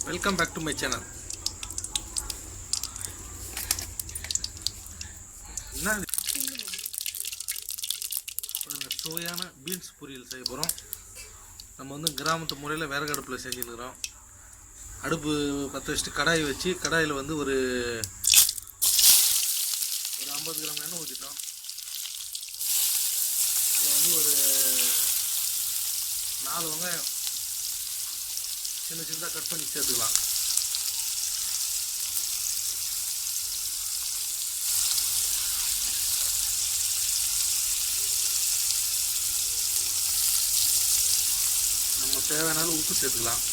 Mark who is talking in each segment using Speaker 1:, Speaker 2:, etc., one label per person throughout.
Speaker 1: Welcome back to my channel. என்ன சுவையான beans பொரியல் செய்ய போகிறோம். நம்ம வந்து கிராமத்து முறையில் விறகு அடுப்பில் செஞ்சுருக்கிறோம். அடுப்பு பற்ற வச்சுட்டு கடாயை வச்சு கடாயில் வந்து ஒரு 50 கிராம் எண்ணெய் ஊற்றிட்டோம். அதில் வந்து ஒரு 4 வெங்காயம் சின்ன சின்னதாக கட் பண்ணி சேர்த்துக்கலாம். நம்ம தேவையான உப்பு சேர்த்துக்கலாம்.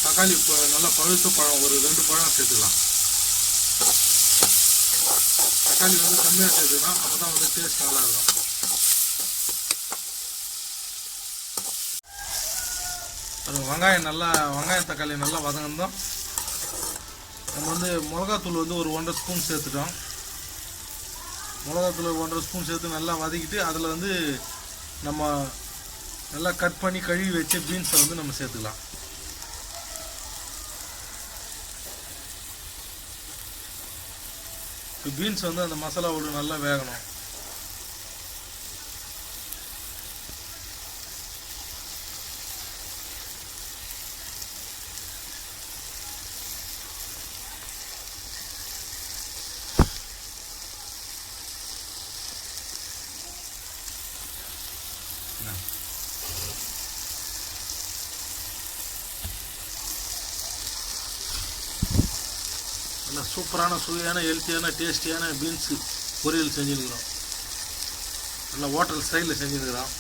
Speaker 1: தக்காளி இப்போ நல்லா பழுத்த பழம் ஒரு 2 பழம் சேர்த்துக்கலாம். தக்காளி வந்து கம்மியாக சேர்த்துக்கலாம், அப்போ தான் வந்து டேஸ்ட் நல்லா இருக்கும். அது வெங்காயம் தக்காளி நல்லா வதங்கணும். நம்ம வந்து மிளகாத்தூள் வந்து ஒரு 1.5 ஸ்பூன் சேர்த்துட்டோம். மிளகாத்தூள் 1.5 ஸ்பூன் சேர்த்து நல்லா வதக்கிட்டு அதில் வந்து நம்ம நல்லா கட் பண்ணி கழுவி வச்ச பீன்ஸை வந்து நம்ம சேர்த்துக்கலாம். இப்போ பீன்ஸ் வந்து அந்த மசாலாவோடு நல்லா வேகணும். நல்லா சூப்பரான சுவையான ஹெல்த்தியான டேஸ்டியான பீன்ஸு பொரியல் செஞ்சுருக்கிறோம். நல்லா ஹோட்டல் ஸ்டைலில் செஞ்சுருக்கிறோம்.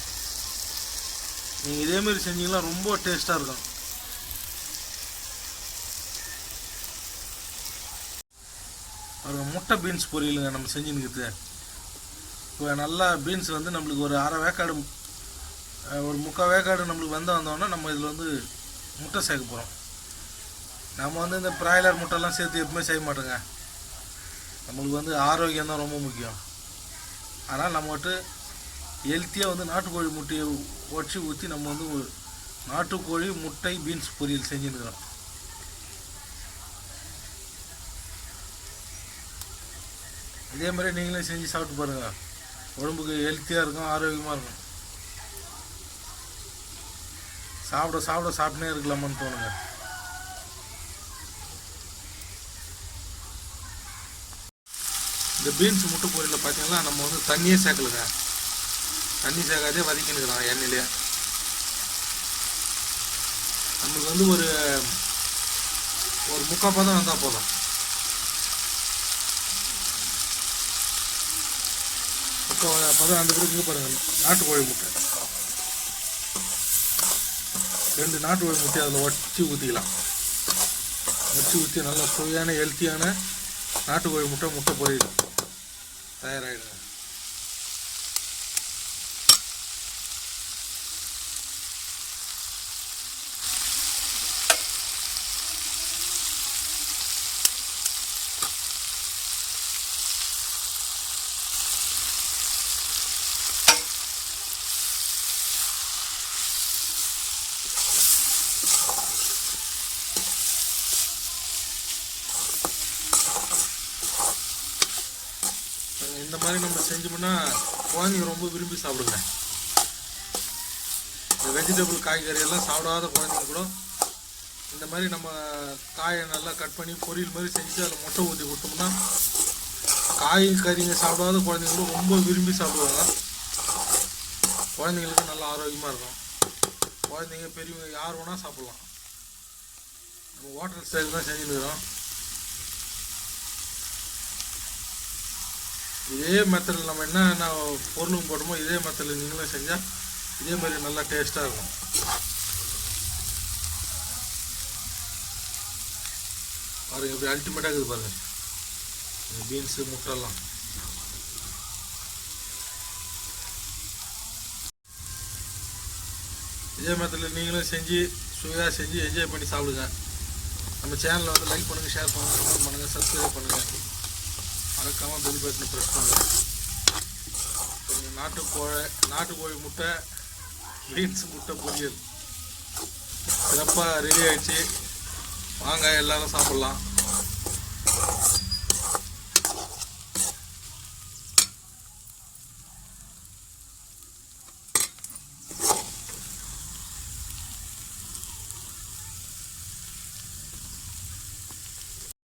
Speaker 1: நீங்கள் இதேமாரி செஞ்சீங்கன்னா ரொம்ப டேஸ்ட்டாக இருக்கும். ஒரு முட்டை பீன்ஸ் பொரியலுங்க நம்ம செஞ்சுருக்கிறது. இப்போ நல்லா பீன்ஸ் வந்து நம்மளுக்கு ஒரு 1/2 வேக்காடு ஒரு 3/4 வேக்காடு நம்மளுக்கு வந்தோன்னா நம்ம இதில் வந்து முட்டை சேர்க்க போகிறோம். நம்ம வந்து இந்த பிராய்லர் முட்டைலாம் சேர்த்து எப்பவுமே செய்ய மாட்டோங்க. நம்மளுக்கு வந்து ஆரோக்கியம் தான் ரொம்ப முக்கியம். அதனால் நம்மகிட்ட ஹெல்த்தியாக வந்து நாட்டுக்கோழி முட்டையை உடச்சி ஊற்றி நம்ம வந்து ஒரு நாட்டுக்கோழி முட்டை பீன்ஸ் பொரியல் செஞ்சுருக்கிறோம். இதே மாதிரி நீங்களே செஞ்சு சாப்பிட்டு பாருங்கள். உடம்புக்கு ஹெல்த்தியாக இருக்கும், ஆரோக்கியமாக இருக்கும். சாப்பிட்டே இருக்கலாமான்னு தோணுங்க. இந்த பீன்ஸ் முட்டை பொரியலில் பார்த்தீங்கன்னா நம்ம வந்து தண்ணியே சேர்க்கலுங்க. தண்ணி சேர்க்காதே வதக்கினுக்கிறோம் எண்ணெயிலே. நம்மளுக்கு வந்து ஒரு 3/4 பதம் வந்தால் போதும். பதம் அந்த பிறகு பாருங்கள், நாட்டுக்கோழி முட்டை 2 நாட்டுக்கோழி முட்டை அதில் வச்சு ஊற்றிக்கலாம். வச்சு ஊற்றி நல்லா சுவையான ஹெல்த்தியான நாட்டுக்கோழி முட்டை பொரியல் தயாராகிடுங்க. இந்த மாதிரி நம்ம செஞ்சோம்னா குழந்தைங்க ரொம்ப விரும்பி சாப்பிடுங்க. இந்த வெஜிடபிள் காய்கறி எல்லாம் சாப்பிடாத குழந்தைங்க கூட இந்த மாதிரி நம்ம காயை நல்லா கட் பண்ணி பொரியல் மாதிரி செஞ்சு அதில் முட்டை ஊற்றி கொடுத்தோம்னா கறிங்க சாப்பிடாத குழந்தைங்களும் ரொம்ப விரும்பி சாப்பிடுவாங்க. குழந்தைங்களுக்கு நல்லா ஆரோக்கியமாக இருக்கும். குழந்தைங்க பெரியவங்க யார் வேணால் சாப்பிட்லாம். நம்ம ஹோட்டல் ஸ்டைல் தான் செஞ்சுருக்கிறோம். இதே மெத்தடில் நம்ம என்ன பொருளும் போடுமோ இதே மெத்தடில் நீங்களும் செஞ்சால் இதே மாதிரி நல்லா டேஸ்ட்டாக இருக்கும். பாருங்கள் எப்படி அல்டிமேட்டாக இருக்குது பாருங்கள். பீன்ஸு முட்டைலாம். இதே மாதிரி நீங்களும் செஞ்சு சுவையாக செஞ்சு என்ஜாய் பண்ணி சாப்பிடுங்க. நம்ம சேனலில் வந்து லைக் பண்ணுங்கள், ஷேர் பண்ணுங்கள், கமெண்ட் பண்ணுங்கள், சப்ஸ்கிரைப் பண்ணுங்கள். மறக்காமல் பெல் பட்டனை ப்ரெஸ் பண்ணுங்கள். நாட்டுக்கோழி முட்டை பீன்ஸ் முட்டை பொரியல் சிறப்பாக ரெடி ஆகிடுச்சு. வாங்க எல்லோரும் சாப்பிட்லாம்.